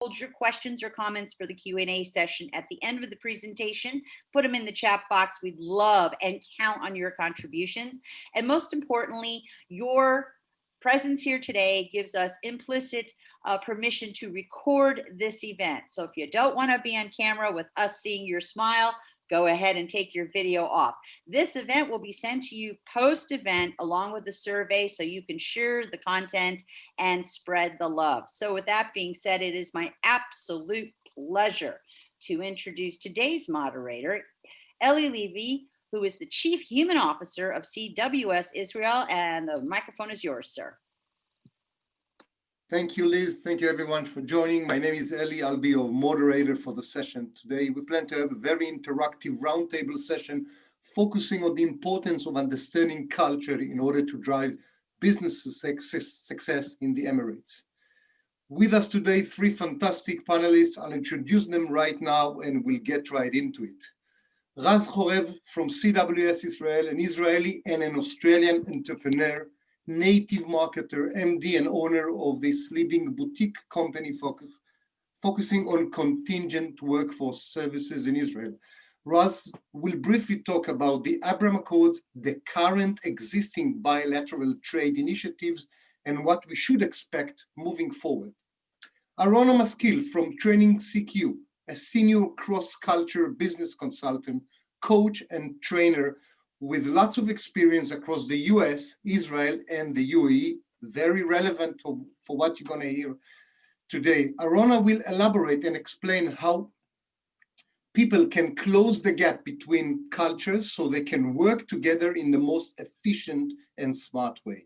Hold your questions or comments for the Q&A session at the end of the presentation. Put them in the chat box. We'd love and count on your contributions. And most importantly, your presence here today gives us implicit permission to record this event. So if you don't want to be on camera with us seeing your smile, go ahead and take your video off. This event will be sent to you post-event along with the survey so you can share the content and spread the love. So with that being said, it is my absolute pleasure to introduce today's moderator, Eli Levy, who is the Chief Human Officer of CWS Israel, and the microphone is yours, sir. Thank you, Liz. Thank you, everyone, for joining. My name is Eli. I'll be your moderator for the session today. We plan to have a very interactive roundtable session focusing on the importance of understanding culture in order to drive business success in the Emirates. With us today, three fantastic panelists. I'll introduce them right now and we'll get right into it. Raz Chorev from CWS Israel, an Israeli and an Australian entrepreneur, native marketer, MD, and owner of this leading boutique company focusing on contingent workforce services in Israel. Raz will briefly talk about the Abraham Accords, the current existing bilateral trade initiatives, and what we should expect moving forward. Arona Maskil from Training CQ, a senior cross-culture business consultant, coach, and trainer with lots of experience across the US, Israel, and the UAE, very relevant for what you're going to hear today. Arona will elaborate and explain how people can close the gap between cultures so they can work together in the most efficient and smart way.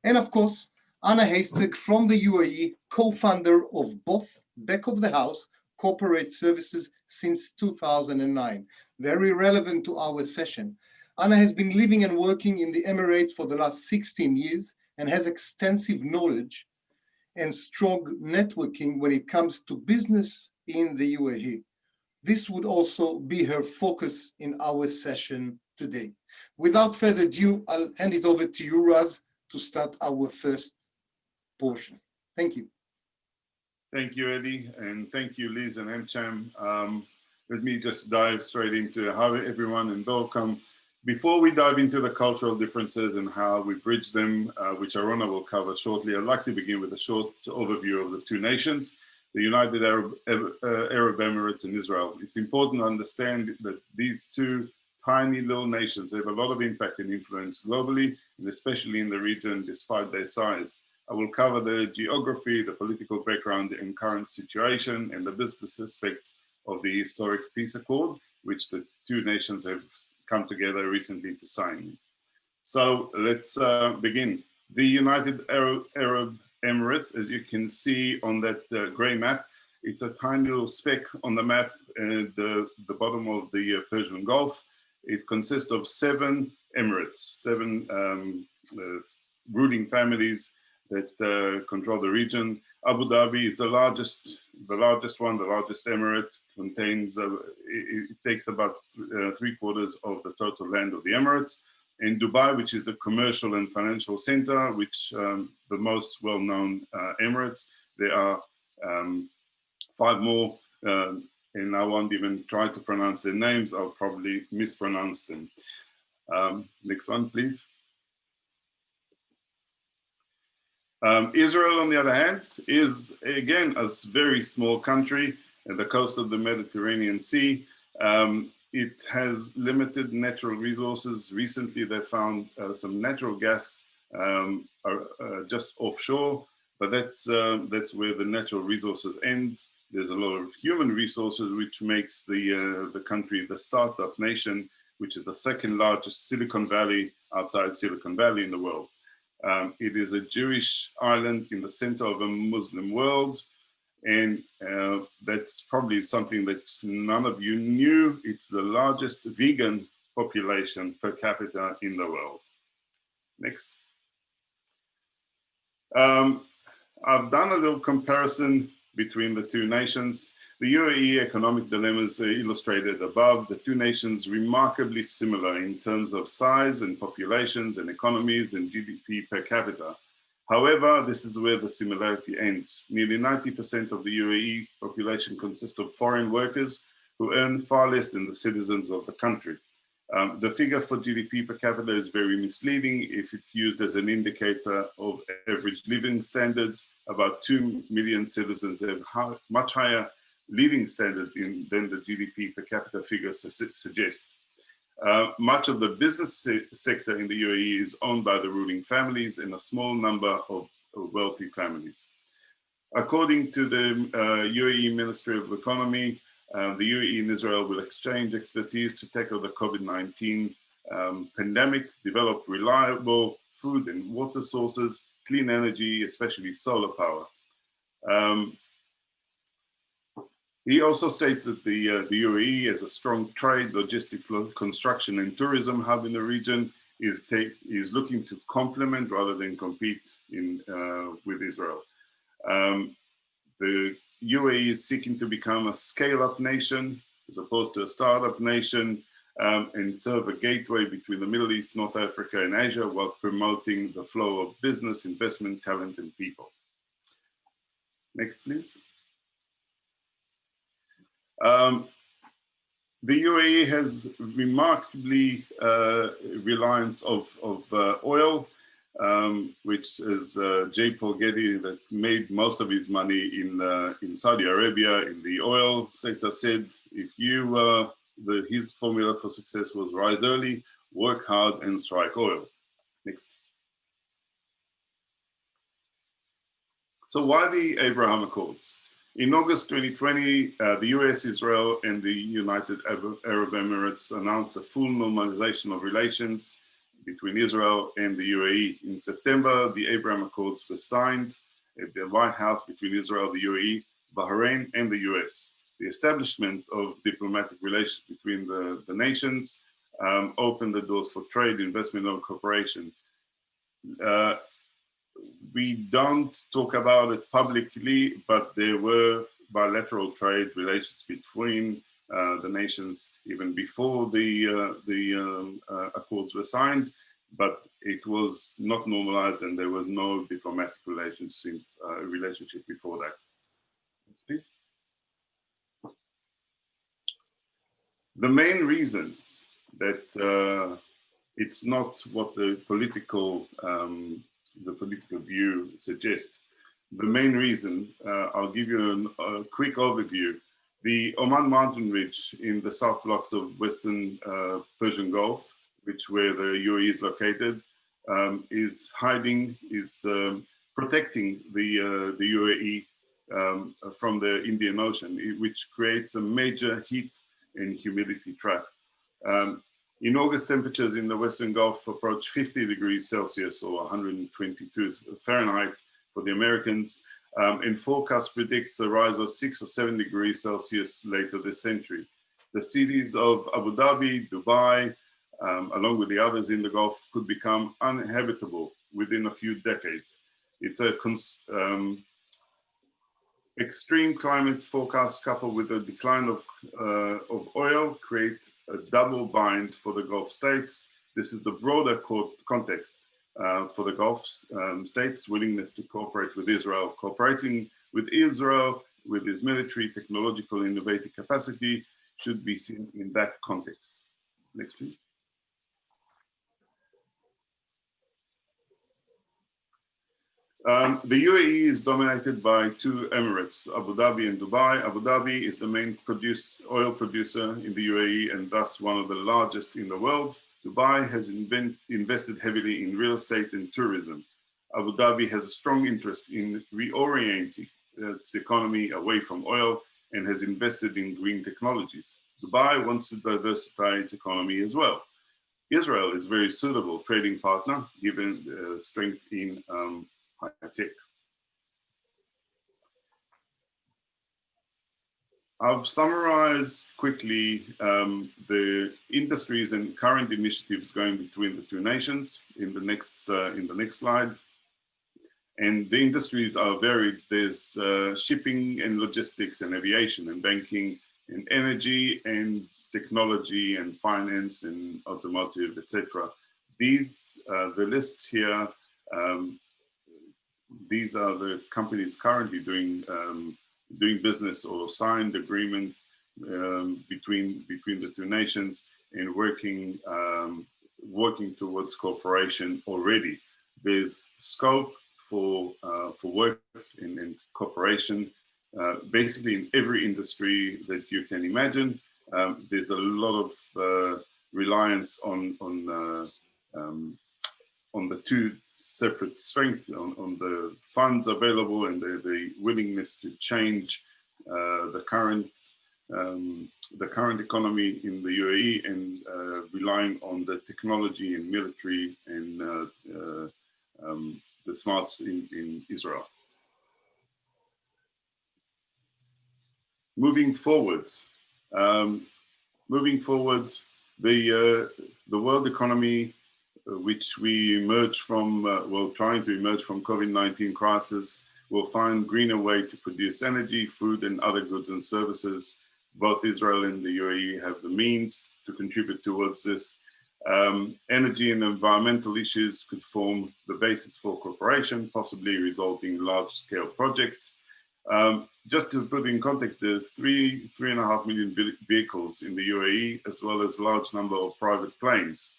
And of course, Anna Haystack from the UAE, co-founder of both Back of the House Corporate Services since 2009. Very relevant to our session. Anna has been living and working in the Emirates for the last 16 years and has extensive knowledge and strong networking when it comes to business in the UAE. This would also be her focus in our session today. Without further ado, I'll hand it over to you, Raz, to start our first portion. Thank you. Thank you, Eddie, and thank you, Liz and AmCham. Let me just dive straight into how everyone and welcome. Before we dive into the cultural differences and how we bridge them, which Arona will cover shortly, I'd like to begin with a short overview of the two nations, the United Arab Emirates and Israel. It's important to understand that these two tiny little nations have a lot of impact and influence globally, and especially in the region, despite their size. I will cover the geography, the political background and current situation, and the business aspects of the historic peace accord, which the two nations have come together recently to sign. So let's begin. The United Arab Emirates, as you can see on that gray map, it's a tiny little speck on the map at the bottom of the Persian Gulf. It consists of 7 emirates, 7 ruling families that control the region. Abu Dhabi is the largest one, the largest emirate. Contains it takes about 3/4 of the total land of the Emirates. In Dubai, which is the commercial and financial center, which the most well-known Emirates, there are 5 more, and I won't even try to pronounce their names. I'll probably mispronounce them. Next one, please. Israel, on the other hand, is again a very small country at the coast of the Mediterranean Sea. It has limited natural resources. Recently, they found some natural gas just offshore, but that's where the natural resources end. There's a lot of human resources, which makes the country the startup nation, which is the second largest Silicon Valley outside Silicon Valley in the world. It is a Jewish island in the center of a Muslim world. And that's probably something that none of you knew. It's the largest vegan population per capita in the world. Next. I've done a little comparison between the two nations. The UAE economic dilemmas are illustrated above. The two nations remarkably similar in terms of size and populations and economies and GDP per capita. However, this is where the similarity ends. Nearly 90% of the UAE population consists of foreign workers who earn far less than the citizens of the country. The figure for GDP per capita is very misleading if it's used as an indicator of average living standards. About 2 million citizens have much higher living standards than the GDP per capita figures suggest. Much of the business sector in the UAE is owned by the ruling families and a small number of wealthy families. According to the UAE Ministry of Economy, the UAE and Israel will exchange expertise to tackle the COVID-19 pandemic, develop reliable food and water sources, clean energy, especially solar power. He also states that the UAE, as a strong trade, logistics, construction and tourism hub in the region, is looking to complement rather than compete with Israel. The UAE is seeking to become a scale-up nation as opposed to a startup nation, and serve a gateway between the Middle East, North Africa and Asia while promoting the flow of business, investment, talent and people. Next, please. The UAE has remarkably reliance of oil, which is J. Paul Getty, that made most of his money in Saudi Arabia in the oil sector, said, if you his formula for success was rise early, work hard and strike oil. Next. So why the Abraham Accords? In August 2020, the US, Israel, and the United Arab Emirates announced a full normalization of relations between Israel and the UAE. In September, the Abraham Accords were signed at the White House between Israel, the UAE, Bahrain, and the US. The establishment of diplomatic relations between the nations opened the doors for trade, investment, and cooperation. We don't talk about it publicly, but there were bilateral trade relations between the nations even before the accords were signed, but it was not normalized and there was no diplomatic relationship before that. Next, please. The main reasons that it's not what the political view suggests. The main reason, I'll give you a quick overview. The Oman mountain ridge in the south blocks of Western Persian Gulf, where the UAE is located, is protecting the UAE from the Indian Ocean, which creates a major heat and humidity trap. In August, temperatures in the Western Gulf approach 50 degrees Celsius or 122 Fahrenheit for the Americans, and forecast predicts a rise of 6 or 7 degrees Celsius later this century. The cities of Abu Dhabi, Dubai, along with the others in the Gulf, could become uninhabitable within a few decades. It's a extreme climate forecast coupled with a decline of oil create a double bind for the Gulf states. This is the broader context for the Gulf states' willingness to cooperate with Israel. Cooperating with Israel, with its military, technological, innovative capacity should be seen in that context. Next, please. The UAE is dominated by two Emirates, Abu Dhabi and Dubai. Abu Dhabi is the main oil producer in the UAE and thus one of the largest in the world. Dubai has invested heavily in real estate and tourism. Abu Dhabi has a strong interest in reorienting its economy away from oil and has invested in green technologies. Dubai wants to diversify its economy as well. Israel is a very suitable trading partner given strength in tech. I've summarized quickly the industries and current initiatives going between the two nations in the next slide. And the industries are varied. There's shipping and logistics and aviation and banking and energy and technology and finance and automotive, etc. These, the list here these are the companies currently doing business or signed agreement between the two nations and working towards cooperation already. There's scope for work and cooperation basically in every industry that you can imagine. There's a lot of reliance on the two separate strengths, on the funds available and the willingness to change the current economy in the UAE, and relying on the technology and military and the smarts in Israel. Moving forward, the world economy, which we emerge from, trying to emerge from COVID-19 crisis, will find greener way to produce energy, food, and other goods and services. Both Israel and the UAE have the means to contribute towards this. Energy and environmental issues could form the basis for cooperation, possibly resulting in large-scale projects. Just to put in context, there's 3.5 million vehicles in the UAE, as well as a large number of private planes.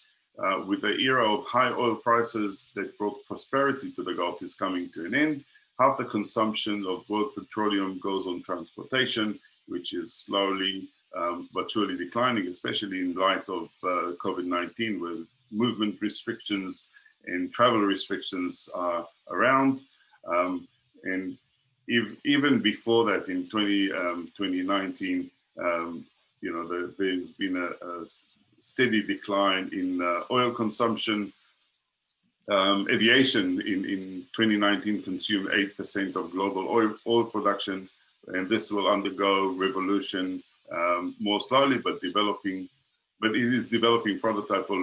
With the era of high oil prices that brought prosperity to the Gulf is coming to an end, half the consumption of world petroleum goes on transportation, which is slowly but surely declining, especially in light of COVID-19, where movement restrictions and travel restrictions are around. And even before that, in 2019, there's been a steady decline in oil consumption. Aviation in 2019 consumed 8% of global oil production, and this will undergo revolution more slowly, but it is developing prototype of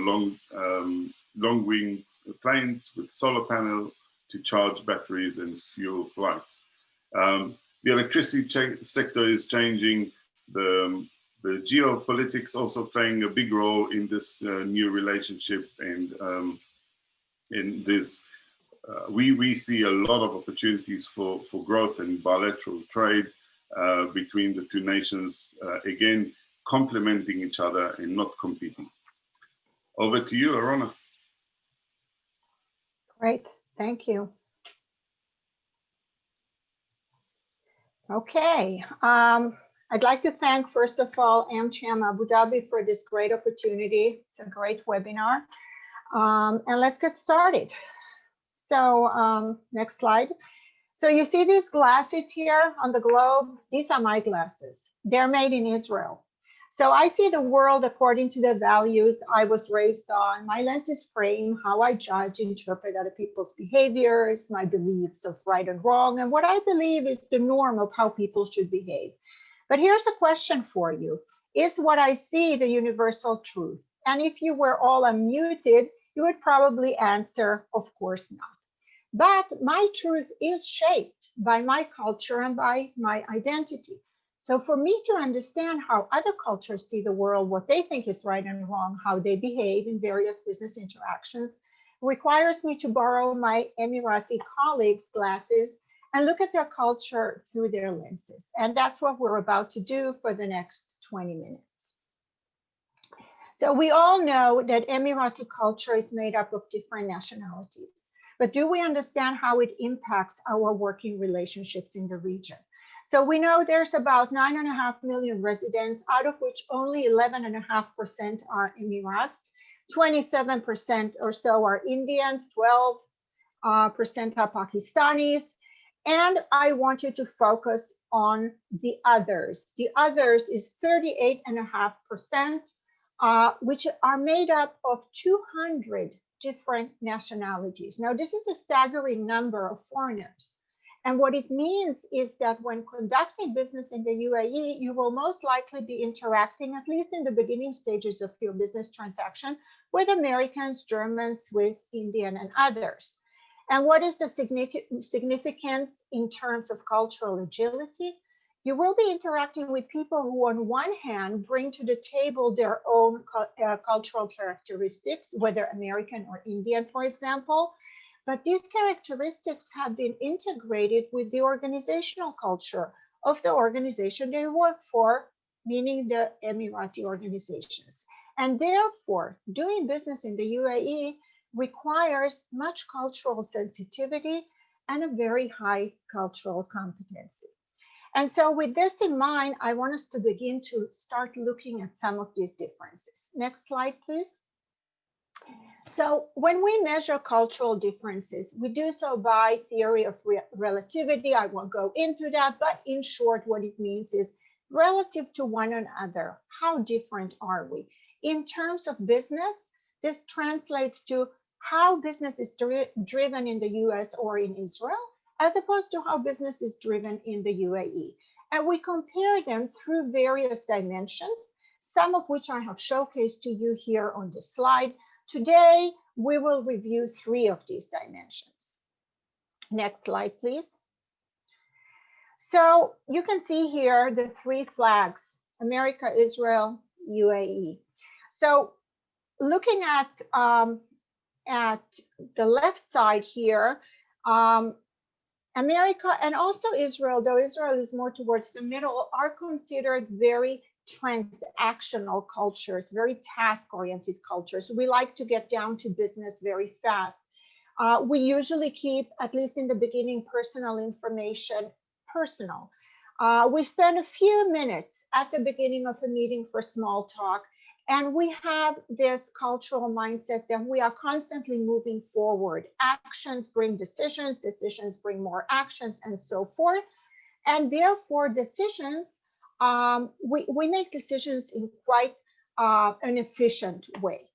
long-winged planes with solar panel to charge batteries and fuel flights. The electricity sector is changing. The geopolitics also playing a big role in this new relationship, and in this, we see a lot of opportunities for growth and bilateral trade between the two nations, again, complementing each other and not competing. Over to you, Arona. Great, thank you. Okay, I'd like to thank, first of all, AmCham Abu Dhabi for this great opportunity. It's a great webinar. And let's get started. So next slide. So you see these glasses here on the globe? These are my glasses. They're made in Israel. So I see the world according to the values I was raised on. My lenses frame how I judge, interpret other people's behaviors, my beliefs of right and wrong, and what I believe is the norm of how people should behave. But here's a question for you. Is what I see the universal truth? And if you were all unmuted, you would probably answer, of course not. But my truth is shaped by my culture and by my identity. So for me to understand how other cultures see the world, what they think is right and wrong, how they behave in various business interactions, requires me to borrow my Emirati colleagues' glasses and look at their culture through their lenses. And that's what we're about to do for the next 20 minutes. So we all know that Emirati culture is made up of different nationalities. But do we understand how it impacts our working relationships in the region? So we know there's about 9.5 million residents, out of which only 11.5% are Emirates, 27% or so are Indians, 12% are Pakistanis. And I want you to focus on the others. The others is 38.5%, which are made up of 200 different nationalities. Now, this is a staggering number of foreigners. And what it means is that when conducting business in the UAE, you will most likely be interacting, at least in the beginning stages of your business transaction, with Americans, Germans, Swiss, Indian, and others. And what is the significance in terms of cultural agility? You will be interacting with people who, on one hand, bring to the table their own cultural characteristics, whether American or Indian, for example, but these characteristics have been integrated with the organizational culture of the organization they work for, meaning the Emirati organizations. And therefore, doing business in the UAE requires much cultural sensitivity and a very high cultural competency. And so with this in mind, I want us to begin to start looking at some of these differences. Next slide, please. So when we measure cultural differences, we do so by theory of relativity. I won't go into that, but in short, what it means is relative to one another, how different are we? In terms of business, this translates to how business is driven in the US or in Israel, as opposed to how business is driven in the UAE. And we compare them through various dimensions, some of which I have showcased to you here on the slide. Today, we will review 3 of these dimensions. Next slide, please. So you can see here the 3 flags, America, Israel, UAE. So looking at the left side here, America and also Israel, though Israel is more towards the middle, are considered very transactional cultures, very task-oriented cultures. We like to get down to business very fast. We usually keep, at least in the beginning, personal information personal. We spend a few minutes at the beginning of a meeting for small talk, and we have this cultural mindset that we are constantly moving forward. Actions bring decisions, decisions bring more actions, and so forth. And therefore, decisions, we make decisions in quite an efficient way.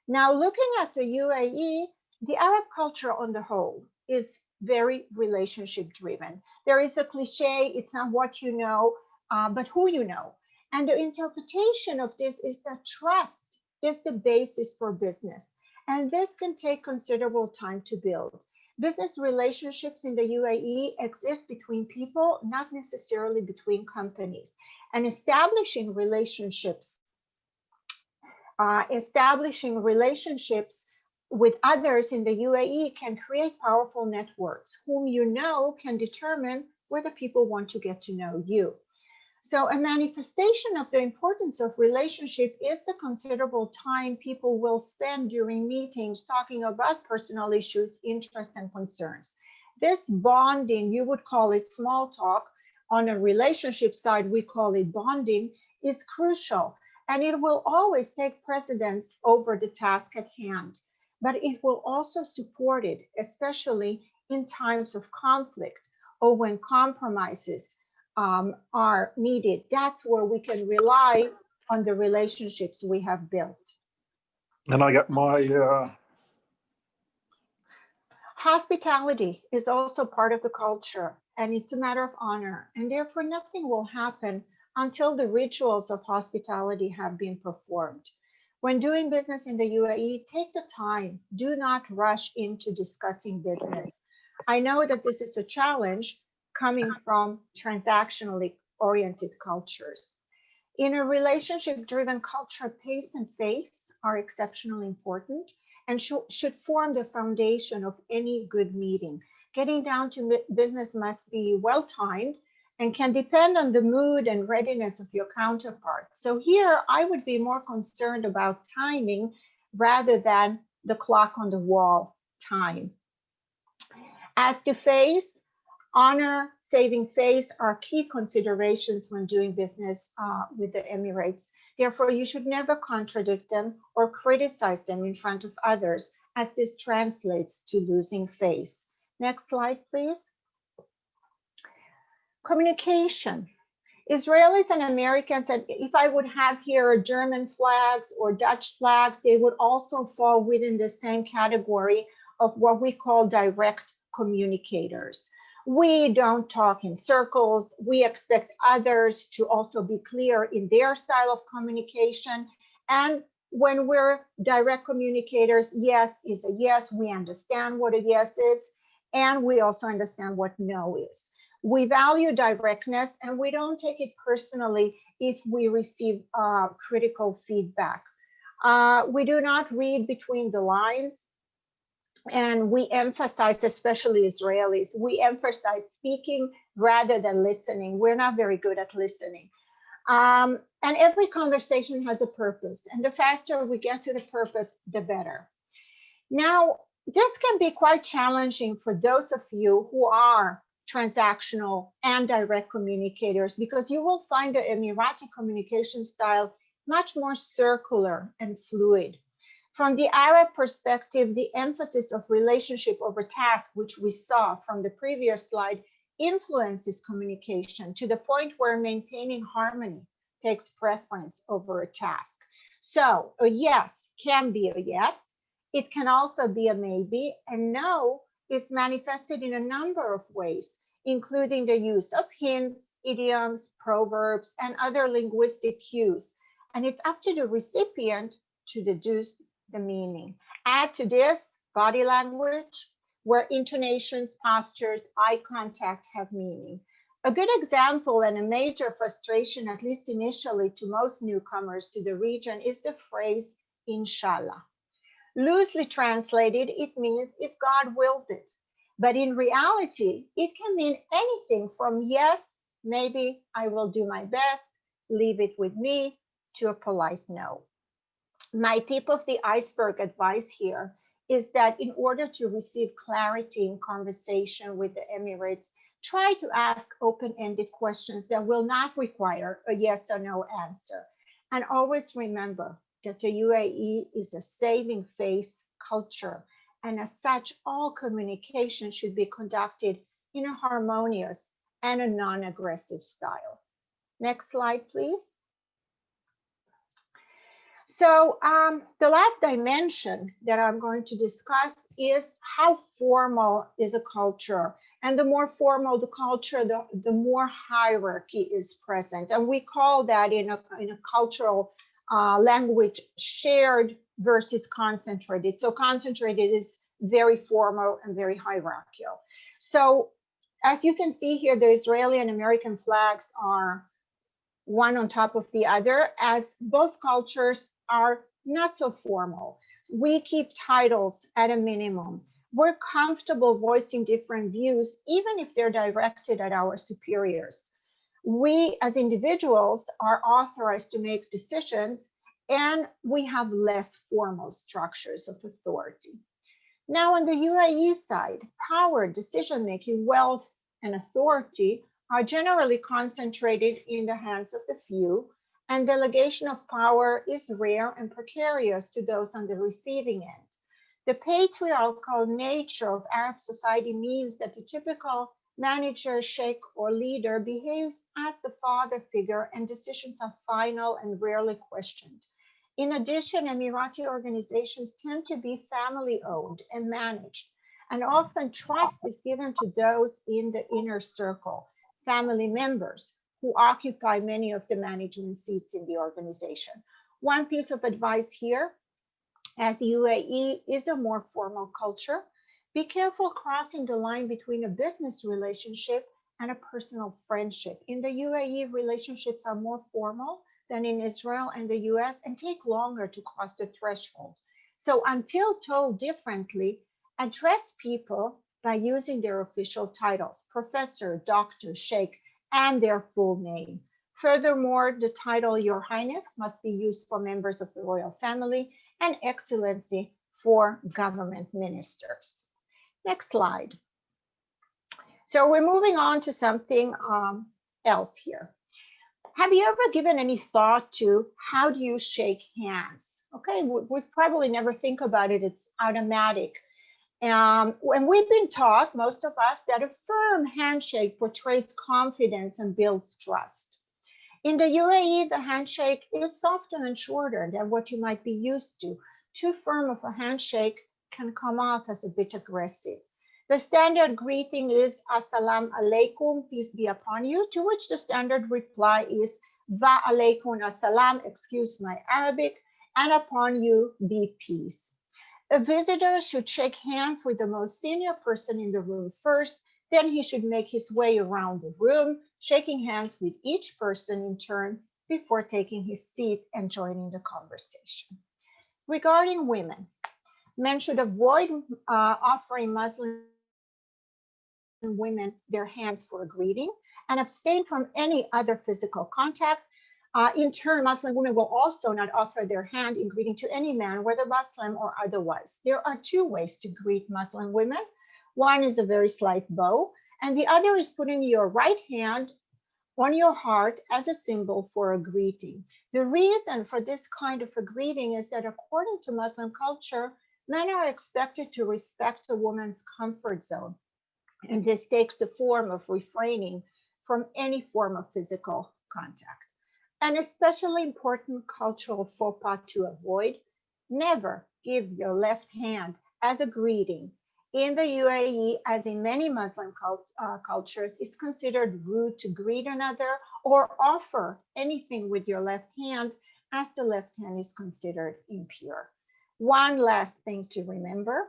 Now, looking at the UAE, the Arab culture on the whole is very relationship driven. There is a cliche, it's not what you know, but who you know. And the interpretation of this is that trust is the basis for business. And this can take considerable time to build. Business relationships in the UAE exist between people, not necessarily between companies. And establishing relationships with others in the UAE can create powerful networks. Whom you know can determine whether people want to get to know you. So a manifestation of the importance of relationship is the considerable time people will spend during meetings talking about personal issues, interests, and concerns. This bonding, you would call it small talk. On a relationship side, we call it bonding, is crucial. And it will always take precedence over the task at hand. But it will also support it, especially in times of conflict or when compromises are needed. That's where we can rely on the relationships we have built. And I got my... Hospitality is also part of the culture, and it's a matter of honor. And therefore, nothing will happen until the rituals of hospitality have been performed. When doing business in the UAE, take the time. Do not rush into discussing business. I know that this is a challenge coming from transactionally oriented cultures. In a relationship-driven culture, pace and face are exceptionally important and should form the foundation of any good meeting. Getting down to business must be well-timed and can depend on the mood and readiness of your counterpart. So here, I would be more concerned about timing rather than the clock on the wall time. As to face, honor, saving face are key considerations when doing business with the Emirates. Therefore, you should never contradict them or criticize them in front of others, as this translates to losing face. Next slide, please. Communication. Israelis and Americans, and if I would have here German flags or Dutch flags, they would also fall within the same category of what we call direct communicators. We don't talk in circles. We expect others to also be clear in their style of communication. And when we're direct communicators, yes is a yes. We understand what a yes is, and we also understand what no is. We value directness, and we don't take it personally if we receive critical feedback. We do not read between the lines. And we emphasize, especially Israelis, we emphasize speaking rather than listening. We're not very good at listening. And every conversation has a purpose. And the faster we get to the purpose, the better. Now, this can be quite challenging for those of you who are transactional and direct communicators, because you will find the Emirati communication style much more circular and fluid. From the Arab perspective, the emphasis of relationship over task, which we saw from the previous slide, influences communication to the point where maintaining harmony takes preference over a task. So a yes can be a yes. It can also be a maybe, and no is manifested in a number of ways, including the use of hints, idioms, proverbs, and other linguistic cues. And it's up to the recipient to deduce the meaning. Add to this body language, where intonations, postures, eye contact have meaning. A good example and a major frustration, at least initially to most newcomers to the region, is the phrase inshallah. Loosely translated, it means if God wills it. But in reality, it can mean anything from yes, maybe, I will do my best, leave it with me, to a polite no. My tip of the iceberg advice here is that in order to receive clarity in conversation with the Emirates, try to ask open-ended questions that will not require a yes or no answer. And always remember that the UAE is a saving face culture. And as such, all communication should be conducted in a harmonious and a non-aggressive style. Next slide, please. So the last dimension that I'm going to discuss is how formal is a culture. And the more formal the culture, the more hierarchy is present. And we call that in a cultural language shared versus concentrated. So concentrated is very formal and very hierarchical. So as you can see here, the Israeli and American flags are one on top of the other, as both cultures are not so formal. We keep titles at a minimum. We're comfortable voicing different views, even if they're directed at our superiors. We as individuals are authorized to make decisions, and we have less formal structures of authority. Now, on the UAE side, power, decision-making, wealth, and authority are generally concentrated in the hands of the few, and delegation of power is rare and precarious to those on the receiving end. The patriarchal nature of Arab society means that the typical manager, sheikh, or leader behaves as the father figure, and decisions are final and rarely questioned. In addition, Emirati organizations tend to be family-owned and managed, and often trust is given to those in the inner circle, family members, who occupy many of the management seats in the organization. One piece of advice here, as UAE is a more formal culture, be careful crossing the line between a business relationship and a personal friendship. In the UAE, relationships are more formal than in Israel and the US and take longer to cross the threshold. So until told differently, address people by using their official titles, professor, doctor, sheikh, and their full name. Furthermore, the title Your Highness must be used for members of the royal family, and Excellency for government ministers. Next slide. So we're moving on to something else here. Have you ever given any thought to how do you shake hands? Okay, we probably never think about it, it's automatic. And we've been taught, most of us, that a firm handshake portrays confidence and builds trust. In the UAE, the handshake is softer and shorter than what you might be used to. Too firm of a handshake can come off as a bit aggressive. The standard greeting is Assalamu alaikum, peace be upon you, to which the standard reply is Va alaikum assalam, excuse my Arabic, and upon you be peace. A visitor should shake hands with the most senior person in the room first, then he should make his way around the room, shaking hands with each person in turn before taking his seat and joining the conversation. Regarding women, Men should avoid offering Muslim women their hands for a greeting and abstain from any other physical contact. In turn, Muslim women will also not offer their hand in greeting to any man, whether Muslim or otherwise. There are two ways to greet Muslim women. One is a very slight bow, and the other is putting your right hand on your heart as a symbol for a greeting. The reason for this kind of a greeting is that according to Muslim culture, men are expected to respect a woman's comfort zone. And this takes the form of refraining from any form of physical contact. An especially important cultural faux pas to avoid: never give your left hand as a greeting. In the UAE, as in many Muslim cultures, it's considered rude to greet another or offer anything with your left hand, as the left hand is considered impure. One last thing to remember: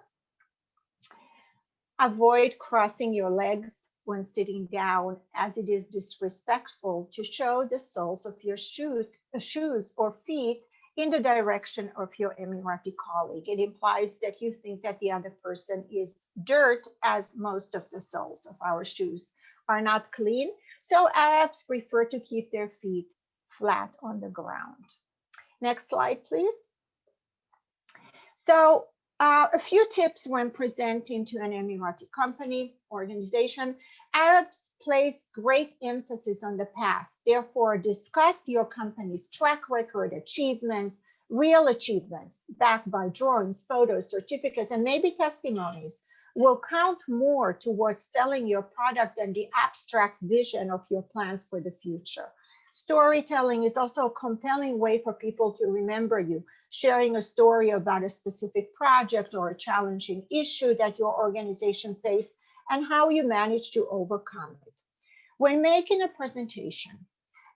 avoid crossing your legs when sitting down, as it is disrespectful to show the soles of your shoes or feet in the direction of your Emirati colleague. It implies that you think that the other person is dirt, as most of the soles of our shoes are not clean. So Arabs prefer to keep their feet flat on the ground. Next slide, please. So a few tips when presenting to an Emirati company, organization. Arabs place great emphasis on the past. Therefore, discuss your company's track record, achievements, real achievements, backed by drawings, photos, certificates, and maybe testimonies, will count more towards selling your product than the abstract vision of your plans for the future. Storytelling is also a compelling way for people to remember you, sharing a story about a specific project or a challenging issue that your organization faced and how you managed to overcome it. When making a presentation,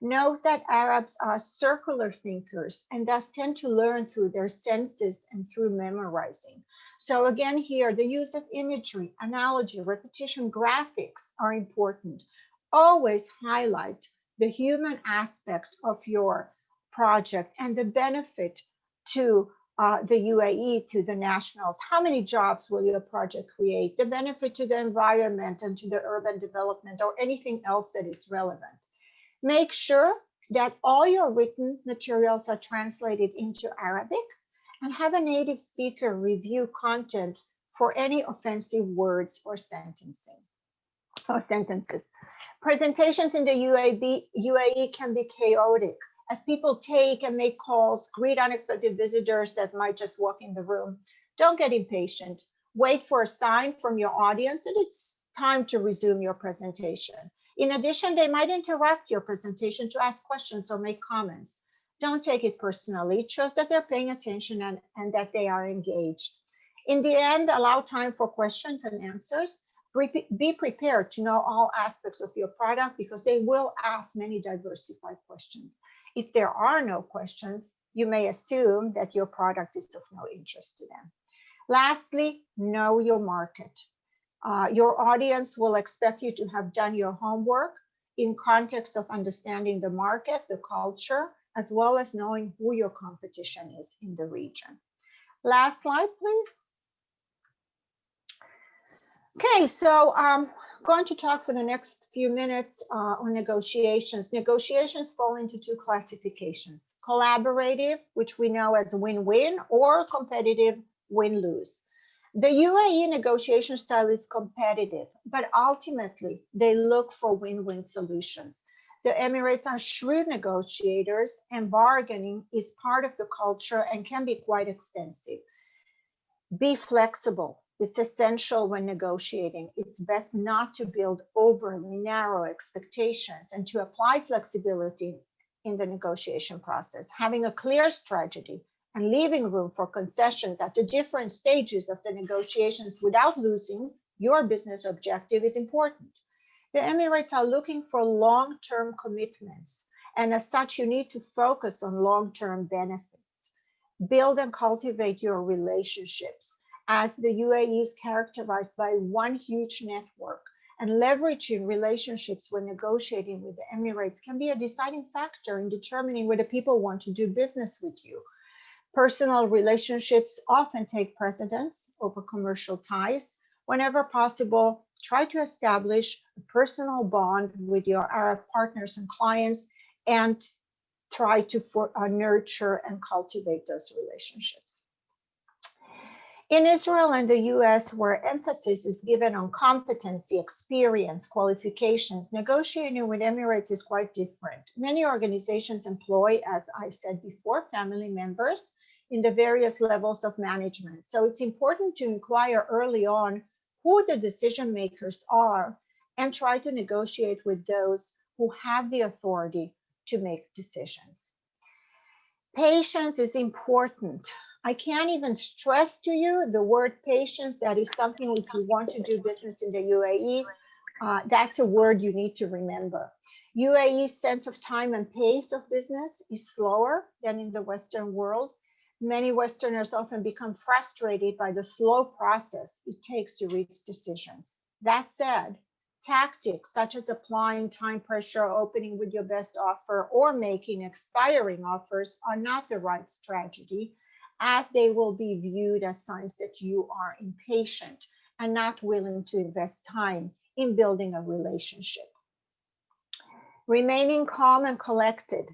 note that Arabs are circular thinkers and thus tend to learn through their senses and through memorizing. So again, here, the use of imagery, analogy, repetition, graphics are important. Always highlight the human aspect of your project and the benefit to the UAE, to the nationals. How many jobs will your project create? The benefit to the environment and to the urban development, or anything else that is relevant. Make sure that all your written materials are translated into Arabic, and have a native speaker review content for any offensive words or sentences. Presentations in the UAE can be chaotic, as people take and make calls, greet unexpected visitors that might just walk in the room. Don't get impatient. Wait for a sign from your audience that it's time to resume your presentation. In addition, they might interrupt your presentation to ask questions or make comments. Don't take it personally. It shows that they're paying attention and that they are engaged. In the end, allow time for questions and answers. Be prepared to know all aspects of your product, because they will ask many diversified questions. If there are no questions, you may assume that your product is of no interest to them. Lastly, know your market. Your audience will expect you to have done your homework in context of understanding the market, the culture, as well as knowing who your competition is in the region. Last slide, please. Okay, so I'm going to talk for the next few minutes on negotiations. Negotiations fall into two classifications: collaborative, which we know as win-win, or competitive, win-lose. The UAE negotiation style is competitive, but ultimately they look for win-win solutions. The Emirates are shrewd negotiators, and bargaining is part of the culture and can be quite extensive. Be flexible. It's essential when negotiating. It's best not to build overly narrow expectations and to apply flexibility in the negotiation process. Having a clear strategy and leaving room for concessions at the different stages of the negotiations without losing your business objective is important. The Emirates are looking for long-term commitments, and as such, you need to focus on long-term benefits. Build and cultivate your relationships, as the UAE is characterized by one huge network, and leveraging relationships when negotiating with the Emirates can be a deciding factor in determining whether people want to do business with you. Personal relationships often take precedence over commercial ties. Whenever possible, try to establish a personal bond with your Arab partners and clients and try to nurture and cultivate those relationships. In Israel and the US, where emphasis is given on competency, experience, qualifications, negotiating with Emirates is quite different. Many organizations employ, as I said before, family members in the various levels of management. So it's important to inquire early on who the decision makers are and try to negotiate with those who have the authority to make decisions. Patience is important. I can't even stress to you the word patience. That is something if you want to do business in the UAE, that's a word you need to remember. UAE's sense of time and pace of business is slower than in the Western world. Many Westerners often become frustrated by the slow process it takes to reach decisions. That said, tactics such as applying time pressure, opening with your best offer, or making expiring offers are not the right strategy, as they will be viewed as signs that you are impatient and not willing to invest time in building a relationship. Remaining calm and collected.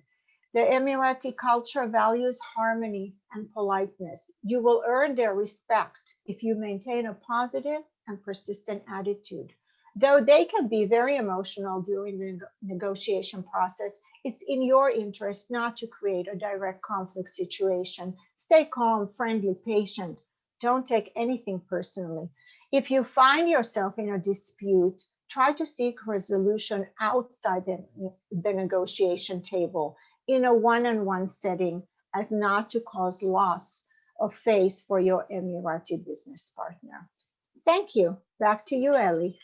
The Emirati culture values harmony and politeness. You will earn their respect if you maintain a positive and persistent attitude. Though they can be very emotional during the negotiation process, it's in your interest not to create a direct conflict situation. Stay calm, friendly, patient. Don't take anything personally. If you find yourself in a dispute, try to seek resolution outside the negotiation table in a one-on-one setting as not to cause loss of face for your Emirati business partner. Thank you. Back to you, Ellie.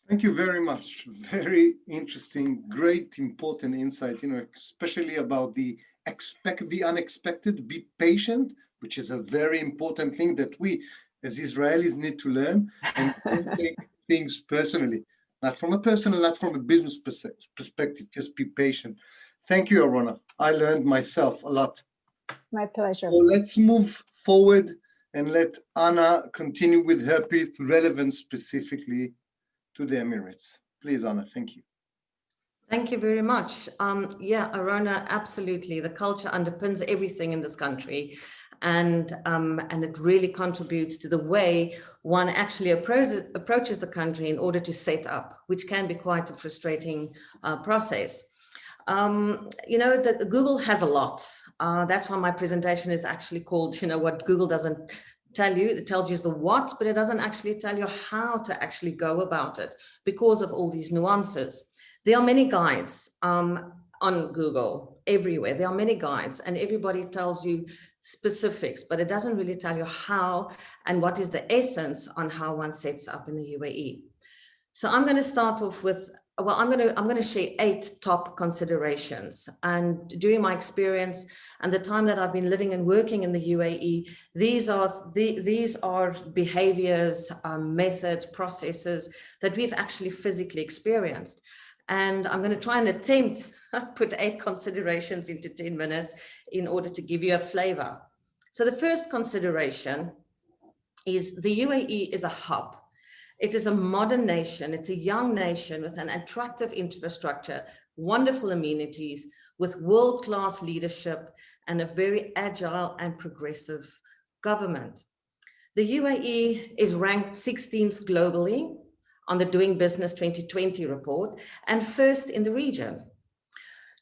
Thank you very much. Very interesting, great, important insight, especially about the unexpected, be patient, which is a very important thing that we as Israelis need to learn, and don't take things personally, not from a personal, not from a business perspective, just be patient. Thank you, Arona. I learned myself a lot. My pleasure. So let's move forward and let Anna continue with her piece relevant specifically to the Emirates. Please, Anna, thank you. Thank you very much. Yeah, Arona, absolutely. The culture underpins everything in this country, and it really contributes to the way one actually approaches the country in order to set up, which can be quite a frustrating process. Google has a lot. That's why my presentation is actually called, what Google doesn't tell you. It tells you the what, but it doesn't actually tell you how to actually go about it because of all these nuances. There are many guides on Google everywhere. There are many guides and everybody tells you specifics, but it doesn't really tell you how and what is the essence on how one sets up in the UAE. So I'm going to start off with, well, I'm going to share 8 top considerations. And during my experience and the time that I've been living and working in the UAE, these are behaviors, methods, processes that we've actually physically experienced. And I'm going to try and attempt put 8 considerations into 10 minutes in order to give you a flavor. So the first consideration is the UAE is a hub. It is a modern nation. It's a young nation with an attractive infrastructure, wonderful amenities, with world-class leadership and a very agile and progressive government. The UAE is ranked 16th globally on the Doing Business 2020 report and first in the region.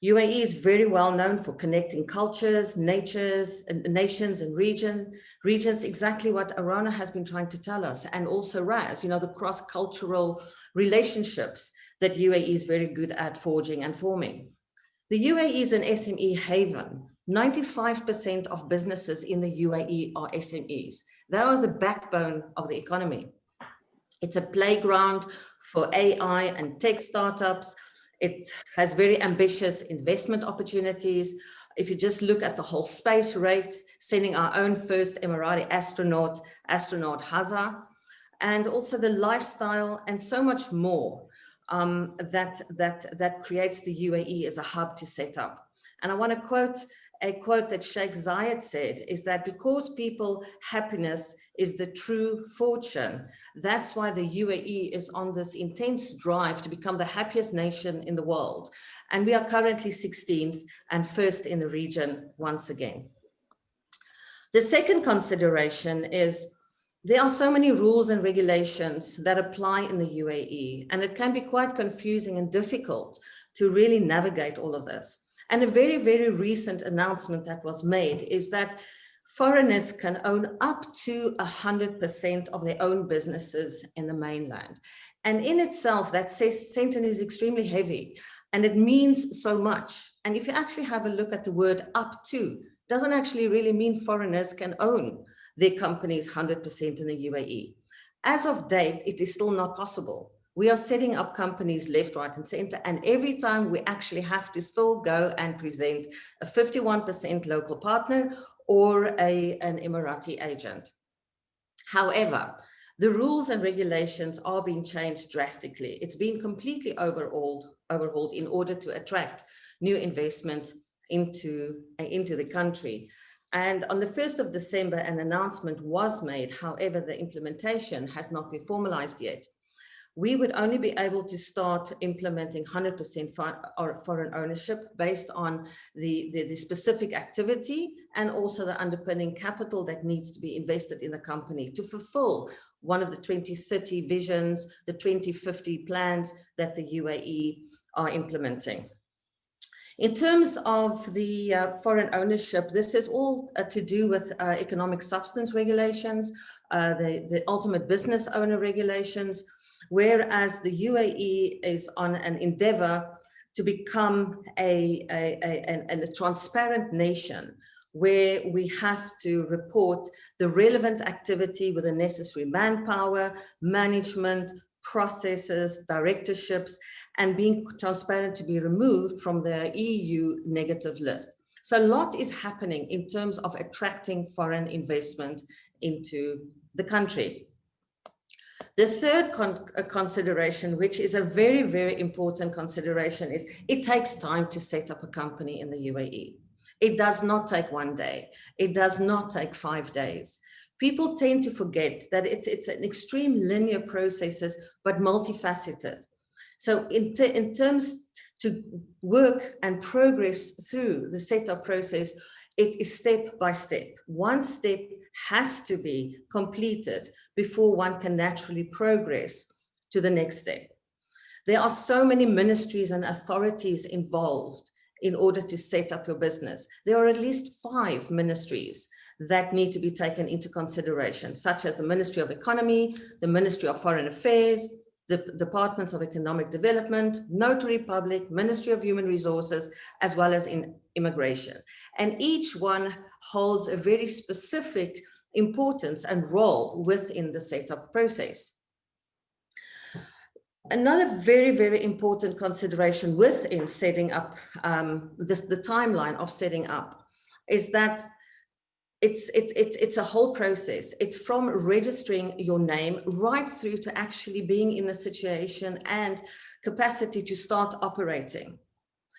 UAE is very well known for connecting cultures, nations and regions, exactly what Arona has been trying to tell us, and also Raz, the cross-cultural relationships that UAE is very good at forging and forming. The UAE is an SME haven. 95% of businesses in the UAE are SMEs. They are the backbone of the economy. It's a playground for AI and tech startups. It has very ambitious investment opportunities. If you just look at the whole space rate, sending our own first Emirati astronaut Hazza, and also the lifestyle and so much more that creates the UAE as a hub to set up. And I want to quote a quote that Sheikh Zayed said, is that because people happiness is the true fortune, that's why the UAE is on this intense drive to become the happiest nation in the world. And we are currently 16th and first in the region once again. The second consideration is there are so many rules and regulations that apply in the UAE, and it can be quite confusing and difficult to really navigate all of this. And a very, very recent announcement that was made is that foreigners can own up to 100% of their own businesses in the mainland. And in itself, that sentence is extremely heavy and it means so much. And if you actually have a look at the word up to, doesn't actually really mean foreigners can own their companies 100% in the UAE. As of date, it is still not possible. We are setting up companies left, right, and center, and every time we actually have to still go and present a 51% local partner or an Emirati agent. However, the rules and regulations are being changed drastically. It's been completely overhauled in order to attract new investment into the country. And on the 1st of December, an announcement was made. However, the implementation has not been formalized yet. We would only be able to start implementing 100% foreign ownership based on the specific activity and also the underpinning capital that needs to be invested in the company to fulfill one of the 2030 visions, the 2050 plans that the UAE are implementing. In terms of the foreign ownership, this is all to do with economic substance regulations, the ultimate business owner regulations, whereas the UAE is on an endeavor to become a transparent nation where we have to report the relevant activity with the necessary manpower, management, processes, directorships, and being transparent to be removed from the EU negative list. So a lot is happening in terms of attracting foreign investment into the country. The third consideration, which is a very, very important consideration, is it takes time to set up a company in the UAE. It does not take one day. It does not take 5 days. People tend to forget that it's an extreme linear processes, but multifaceted. So in terms to work and progress through the setup process, it is step by step. One step has to be completed before one can naturally progress to the next step. There are so many ministries and authorities involved in order to set up your business. There are at least 5 ministries that need to be taken into consideration, such as the Ministry of Economy, the Ministry of Foreign Affairs, the Departments of Economic Development, Notary Public, Ministry of Human Resources, as well as in Immigration. And each one holds a very specific importance and role within the setup process. Another very, very important consideration within setting up the timeline of setting up is that it's a whole process. It's from registering your name right through to actually being in the situation and capacity to start operating.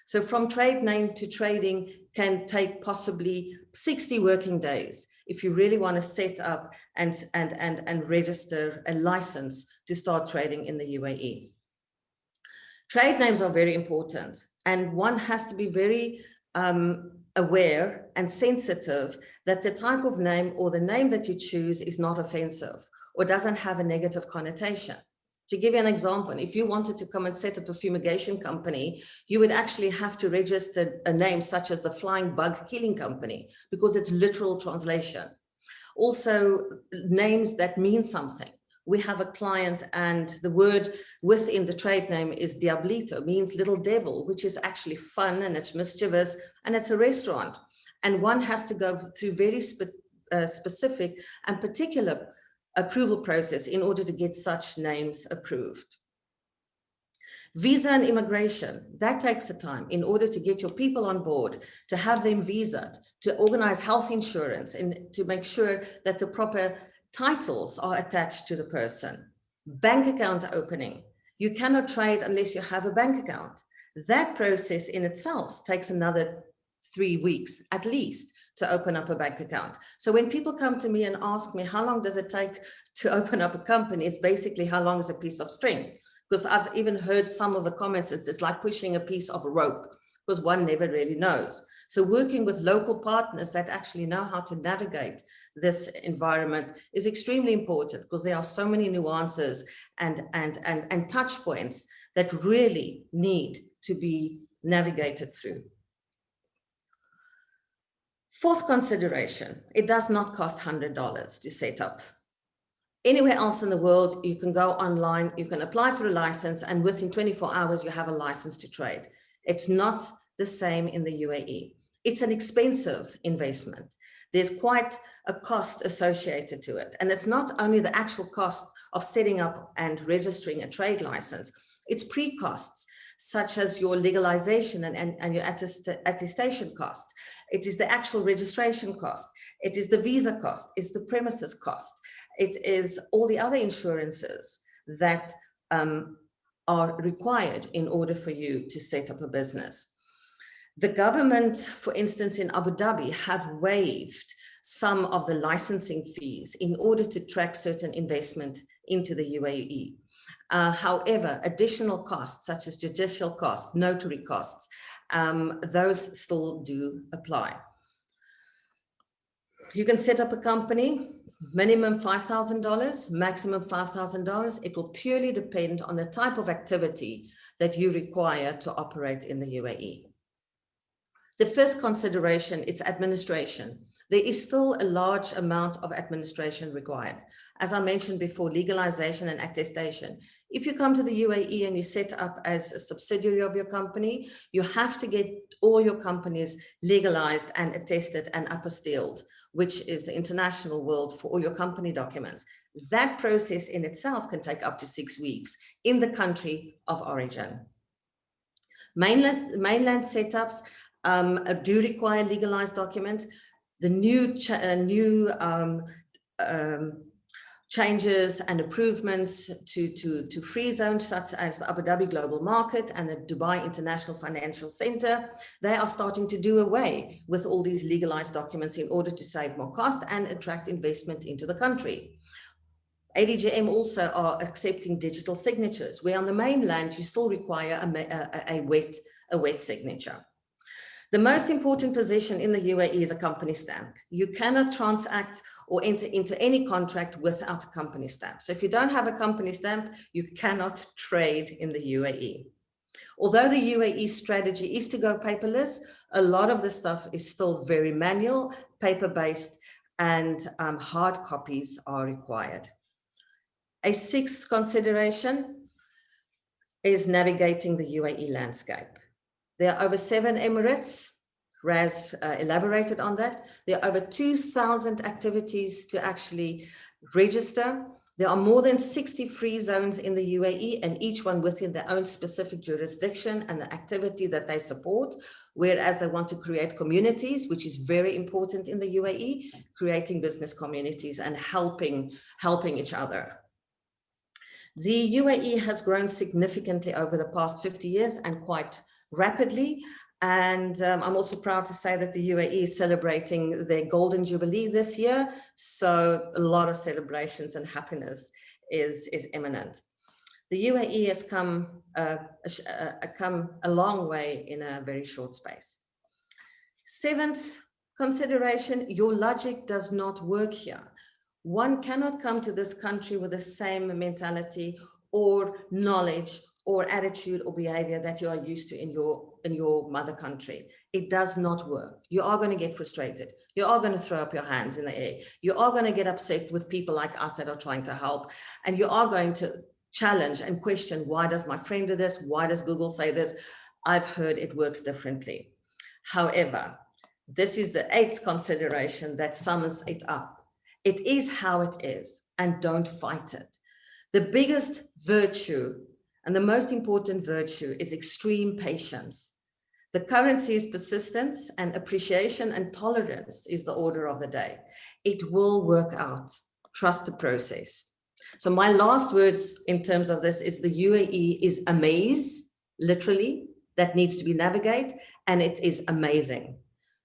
So from trade name to trading can take possibly 60 working days if you really want to set up and register a license to start trading in the UAE. Trade names are very important, and one has to be very aware and sensitive that the type of name or the name that you choose is not offensive or doesn't have a negative connotation. To give you an example, if you wanted to come and set up a fumigation company, you would actually have to register a name such as the Flying Bug Killing Company because it's literal translation. Also, names that mean something. We have a client and the word within the trade name is Diablito, means little devil, which is actually fun and it's mischievous and it's a restaurant. And one has to go through very specific and particular approval process in order to get such names approved. Visa and immigration, that takes a time in order to get your people on board, to have them visaed, to organize health insurance and to make sure that the proper titles are attached to the person. Bank account opening. You cannot trade unless you have a bank account. That process in itself takes another 3 weeks at least to open up a bank account. So when people come to me and ask me, how long does it take to open up a company? It's basically, how long is a piece of string? Because I've even heard some of the comments, it's like pushing a piece of rope, because one never really knows. So working with local partners that actually know how to navigate this environment is extremely important, because there are so many nuances and touch points that really need to be navigated through. Fourth consideration, it does not cost $100 to set up. Anywhere else in the world, you can go online, you can apply for a license, and within 24 hours, you have a license to trade. It's not the same in the UAE. It's an expensive investment. There's quite a cost associated to it. And it's not only the actual cost of setting up and registering a trade license, it's pre-costs, such as your legalization and your attestation cost. It is the actual registration cost. It is the visa cost. It's the premises cost. It is all the other insurances that are required in order for you to set up a business. The government, for instance, in Abu Dhabi, have waived some of the licensing fees in order to track certain investment into the UAE. However, additional costs such as judicial costs, notary costs, those still do apply. You can set up a company, minimum $5,000, maximum $5,000. It will purely depend on the type of activity that you require to operate in the UAE. The fifth consideration is administration. There is still a large amount of administration required. As I mentioned before, legalization and attestation. If you come to the UAE and you set up as a subsidiary of your company, you have to get all your companies legalized and attested and apostilled, which is the international world for all your company documents. That process in itself can take up to 6 weeks in the country of origin. Mainland setups do require legalized documents. The new changes and improvements to free zones such as the Abu Dhabi Global Market and the Dubai International Financial Center, they are starting to do away with all these legalized documents in order to save more cost and attract investment into the country. ADGM also are accepting digital signatures, where on the mainland you still require a wet signature. The most important position in the UAE is a company stamp. You cannot transact or enter into any contract without a company stamp. So if you don't have a company stamp, you cannot trade in the UAE. Although the UAE strategy is to go paperless, a lot of the stuff is still very manual, paper-based, and hard copies are required. A sixth consideration is navigating the UAE landscape. There are over 7 Emirates. Raz elaborated on that. There are over 2,000 activities to actually register. There are more than 60 free zones in the UAE, and each one within their own specific jurisdiction and the activity that they support, whereas they want to create communities, which is very important in the UAE, creating business communities and helping each other. The UAE has grown significantly over the past 50 years and quite rapidly. And I'm also proud to say that the UAE is celebrating their Golden Jubilee this year. So a lot of celebrations and happiness is imminent. The UAE has come a long way in a very short space. Seventh consideration, your logic does not work here. One cannot come to this country with the same mentality or knowledge or attitude or behavior that you are used to in your mother country. It does not work. You are going to get frustrated. You are going to throw up your hands in the air. You are going to get upset with people like us that are trying to help. And you are going to challenge and question, why does my friend do this? Why does Google say this? I've heard it works differently. However, this is the eighth consideration that sums it up. It is how it is, and don't fight it. The biggest virtue and the most important virtue is extreme patience. The currency is persistence, and appreciation and tolerance is the order of the day. It will work out. Trust the process. So my last words in terms of this is the UAE is a maze, literally, that needs to be navigated, and it is amazing.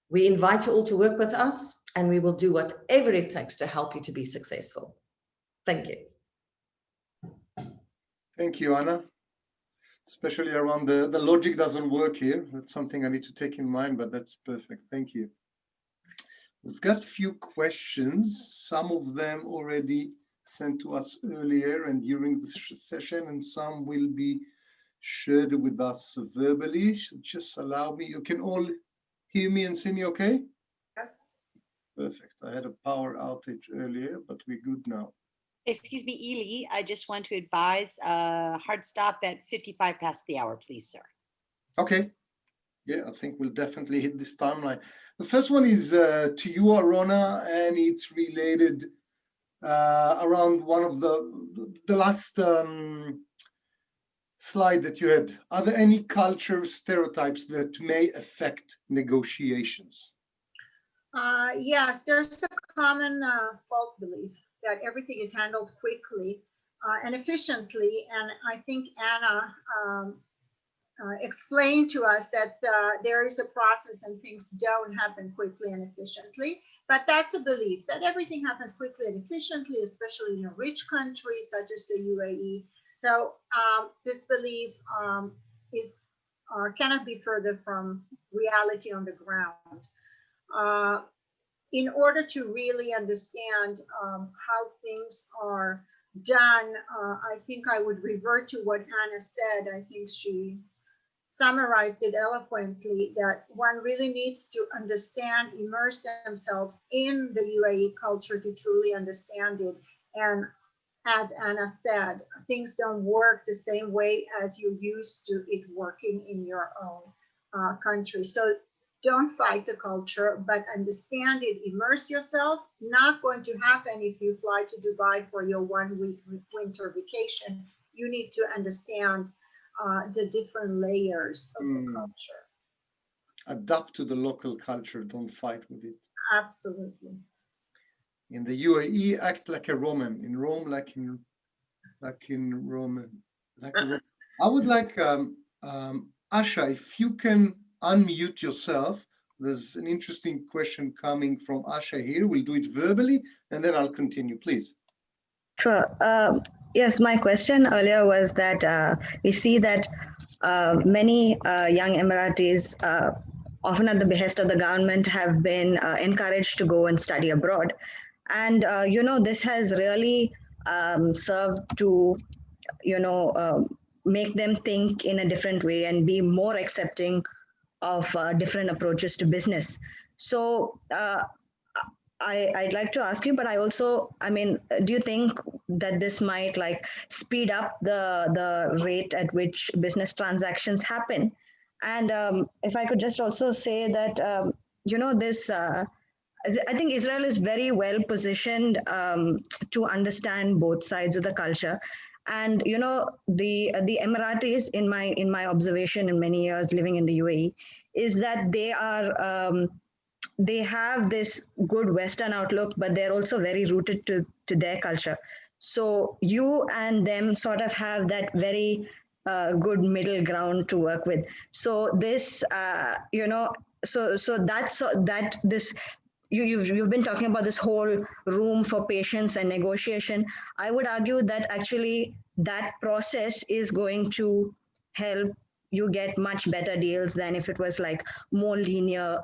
We invite you all to work with us, and we will do whatever it takes to help you to be successful. Thank you. Thank you, Anna. Especially around the logic doesn't work here. That's something I need to take in mind, but that's perfect. Thank you. We've got a few questions, some of them already sent to us earlier and during the session, and some will be shared with us verbally. So just allow me, you can all hear me and see me okay? Yes. Perfect. I had a power outage earlier, but we're good now. Excuse me, Ely, I just want to advise hard stop at 55 past the hour, please, sir. Okay. Yeah, I think we'll definitely hit this timeline. The first one is to you, Arona, and it's related around one of the last slide that you had. Are there any culture stereotypes that may affect negotiations? Yes, there's a common false belief that everything is handled quickly and efficiently. And I think Anna explained to us that there is a process and things don't happen quickly and efficiently. But that's a belief that everything happens quickly and efficiently, especially in a rich country such as the UAE. So this belief cannot be further from reality on the ground. In order to really understand how things are done, I think I would revert to what Anna said. I think she summarized it eloquently, that one really needs to understand, immerse themselves in the UAE culture to truly understand it. And as Anna said, things don't work the same way as you're used to it working in your own country. So don't fight the culture, but understand it, immerse yourself. Not going to happen if you fly to Dubai for your 1 week winter vacation. You need to understand the different layers of the culture. Adapt to the local culture, don't fight with it. Absolutely. In the UAE, act like a Roman. In Rome, like in Roman. I would like Asha, if you can unmute yourself. There's an interesting question coming from Asha here. We'll do it verbally, and then I'll continue, please. Sure. Yes, my question earlier was that we see that many young Emiratis, often at the behest of the government, have been encouraged to go and study abroad. And, this has really served to, make them think in a different way and be more accepting of different approaches to business. So I'd like to ask you, but do you think that this might speed up the rate at which business transactions happen? And if I could just also say that, I think Israel is very well positioned to understand both sides of the culture. And the Emiratis, in my observation in many years living in the UAE, is that they have this good Western outlook, but they're also very rooted to their culture. So you and them sort of have that very good middle ground to work with. So this, you've been talking about this whole room for patience and negotiation. I would argue that actually that process is going to help you get much better deals than if it was more linear.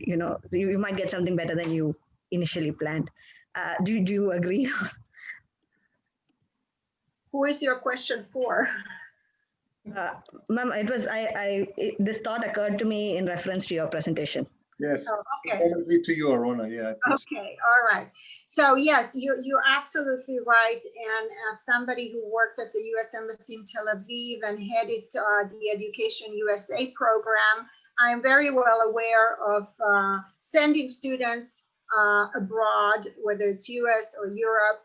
You might get something better than you initially planned. Do you agree? Who is your question for? Ma'am, this thought occurred to me in reference to your presentation. Yes. Oh, okay. Probably to you, Arona. Yeah. Okay. All right. So yes, you're absolutely right. And as somebody who worked at the U.S. Embassy in Tel Aviv and headed the Education USA program, I'm very well aware of sending students abroad, whether it's US or Europe,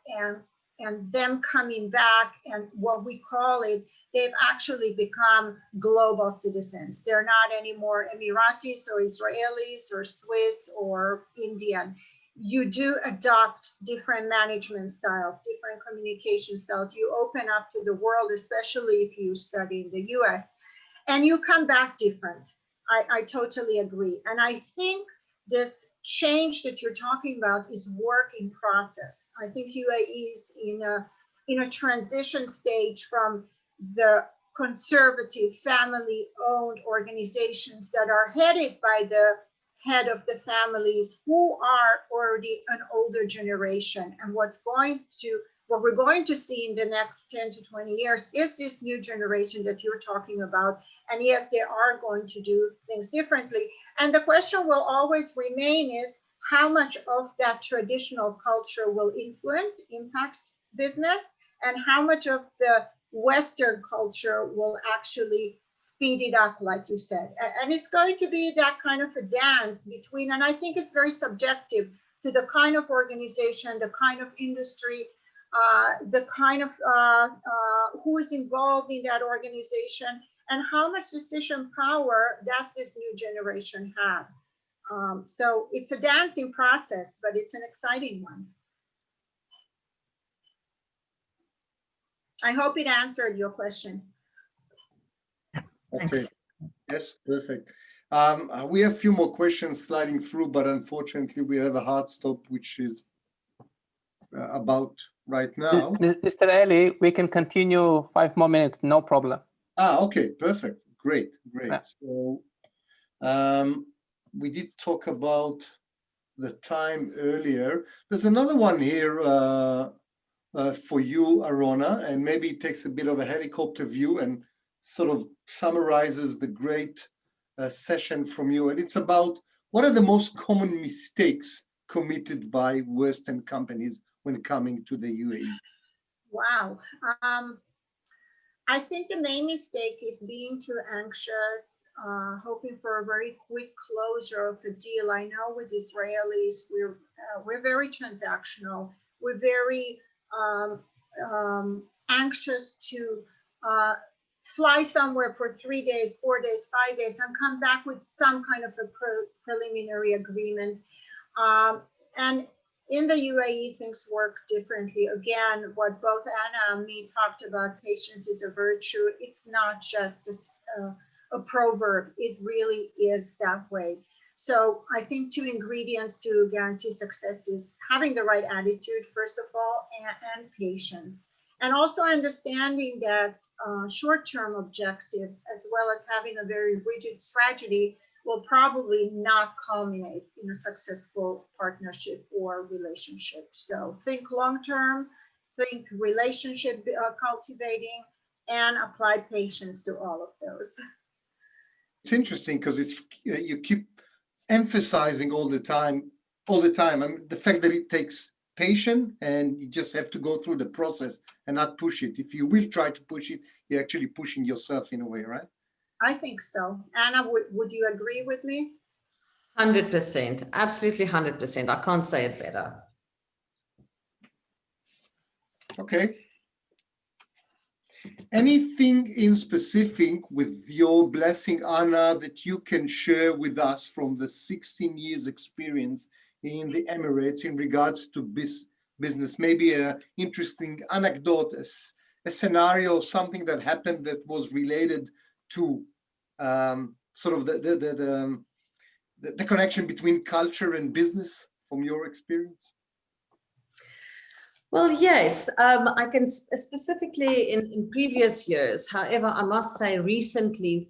and them coming back, and what we call it, they've actually become global citizens. They're not anymore Emiratis or Israelis or Swiss or Indian. You do adopt different management styles, different communication styles. You open up to the world, especially if you study in the US, and you come back different. I totally agree. And I think this change that you're talking about is work in process. I think UAE is in a transition stage from the conservative family-owned organizations that are headed by the head of the families who are already an older generation. And what we're going to see in the next 10 to 20 years is this new generation that you're talking about. And yes, they are going to do things differently. And the question will always remain is how much of that traditional culture will impact business, and how much of the Western culture will actually speed it up, like you said. And it's going to be that kind of a dance between, and I think it's very subjective to the kind of organization, the kind of industry, the kind of who is involved in that organization, and how much decision power does this new generation have. So it's a dancing process, but it's an exciting one. I hope it answered your question. Okay. Yes, perfect. We have a few more questions sliding through, but unfortunately we have a hard stop, which is about right now. Mr. Ali, we can continue 5 more minutes, no problem. Okay, perfect. Great. Yeah. So we did talk about the time earlier. There's another one here for you, Arona, and maybe it takes a bit of a helicopter view and sort of summarizes the great session from you. And it's about what are the most common mistakes committed by Western companies when coming to the UAE? Wow. I think the main mistake is being too anxious, hoping for a very quick closure of a deal. I know with Israelis, we're very transactional. We're very anxious to fly somewhere for 3 days, 4 days, 5 days, and come back with some kind of a preliminary agreement. And in the UAE, things work differently. Again, what both Anna and me talked about, patience is a virtue. It's not just a proverb. It really is that way. So I think 2 ingredients to guarantee success is having the right attitude, first of all, and patience. And also understanding that short-term objectives, as well as having a very rigid strategy, will probably not culminate in a successful partnership or relationship. So think long-term, think relationship cultivating, and apply patience to all of those. It's interesting because it's you keep emphasizing all the time. I mean, the fact that it takes patience and you just have to go through the process and not push it. If you will try to push it, you're actually pushing yourself in a way, right? I think so. Anna, would you agree with me? 100%, absolutely 100%. I can't say it better. Okay. Anything in specific with your blessing, Anna, that you can share with us from the 16 years experience in the Emirates in regards to business? Maybe an interesting anecdote, a scenario, something that happened that was related to sort of the connection between culture and business from your experience? Well, yes, I can specifically in previous years. However, I must say recently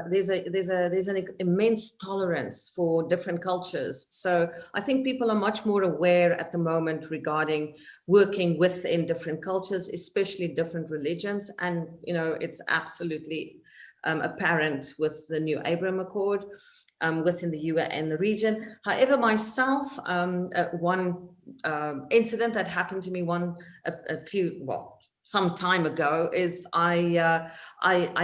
there's an immense tolerance for different cultures. So I think people are much more aware at the moment regarding working within different cultures, especially different religions. And, you know, it's absolutely apparent with the new Abraham Accord within the UAE and the region. However, myself, one incident that happened to me some time ago is I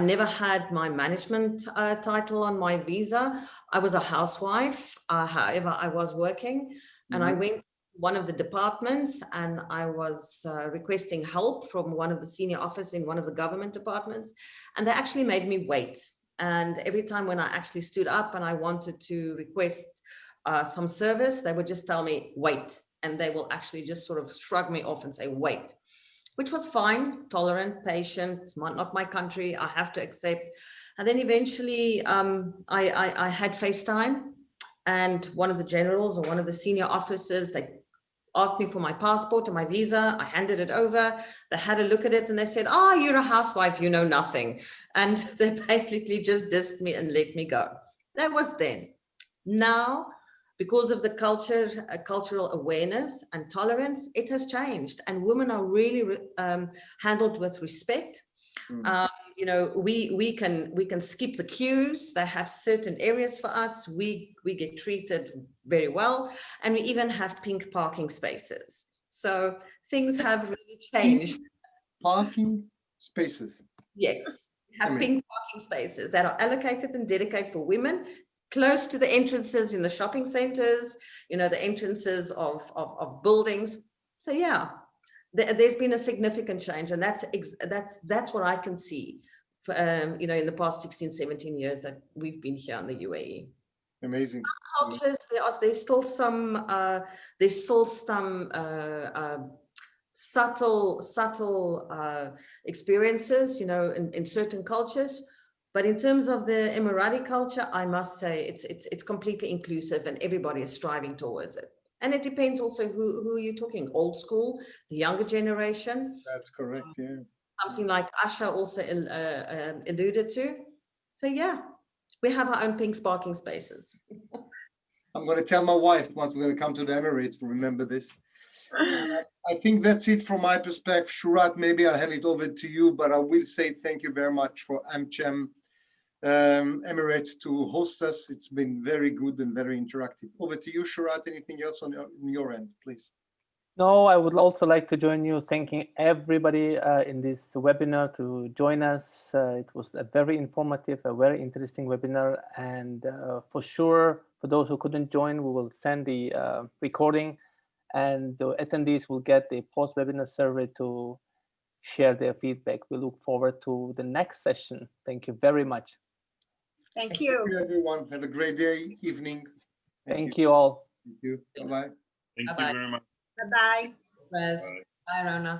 never had my management title on my visa. I was a housewife. However, I was working, and I went to one of the departments and I was requesting help from one of the senior officers in one of the government departments, and they actually made me wait. And every time when I actually stood up and I wanted to request some service, they would just tell me, wait. And they will actually just sort of shrug me off and say, wait, which was fine, tolerant, patient. It's not my country, I have to accept. And then eventually I had FaceTime. and one of the generals or one of the senior officers, they asked me for my passport and my visa. I handed it over. They had a look at it and they said, "Oh, you're a housewife, you know nothing." And they basically just dissed me and let me go. That was then. Now, because of the cultural awareness and tolerance, it has changed, and women are really handled with respect. You know, we can skip the queues. They have certain areas for us. We get treated very well, and we even have pink parking spaces. So things have really changed. Parking spaces. Yes, we have pink parking spaces that are allocated and dedicated for women, close to the entrances in the shopping centers, you know, the entrances of buildings. So yeah, there's been a significant change, and that's what I can see for, you know, in the past 16, 17 years that we've been here in the UAE. Amazing. Cultures, there's still some subtle experiences, you know, in certain cultures. But in terms of the Emirati culture, I must say it's completely inclusive, and everybody is striving towards it. And it depends also who you're talking, old school, the younger generation. That's correct, yeah. Something like Asha also alluded to. So yeah, we have our own pink parking spaces. I'm going to tell my wife once we're going to come to the Emirates to remember this. I think that's it from my perspective. Shurat, maybe I'll hand it over to you, but I will say thank you very much for AmCham Emirates to host us. It's been very good and very interactive. Over to you, Shurat. Anything else on your end, please? No, I would also like to join you thanking everybody in this webinar to join us. It was a very informative, a very interesting webinar. And for sure, for those who couldn't join, we will send the recording, and the attendees will get the post-webinar survey to share their feedback. We look forward to the next session. Thank you very much. Thank you. Thank you, everyone. Have a great day, evening. Thank you all. Thank you. Bye-bye. Thank you Bye-bye. very much. Bye-bye. Bye, Rona.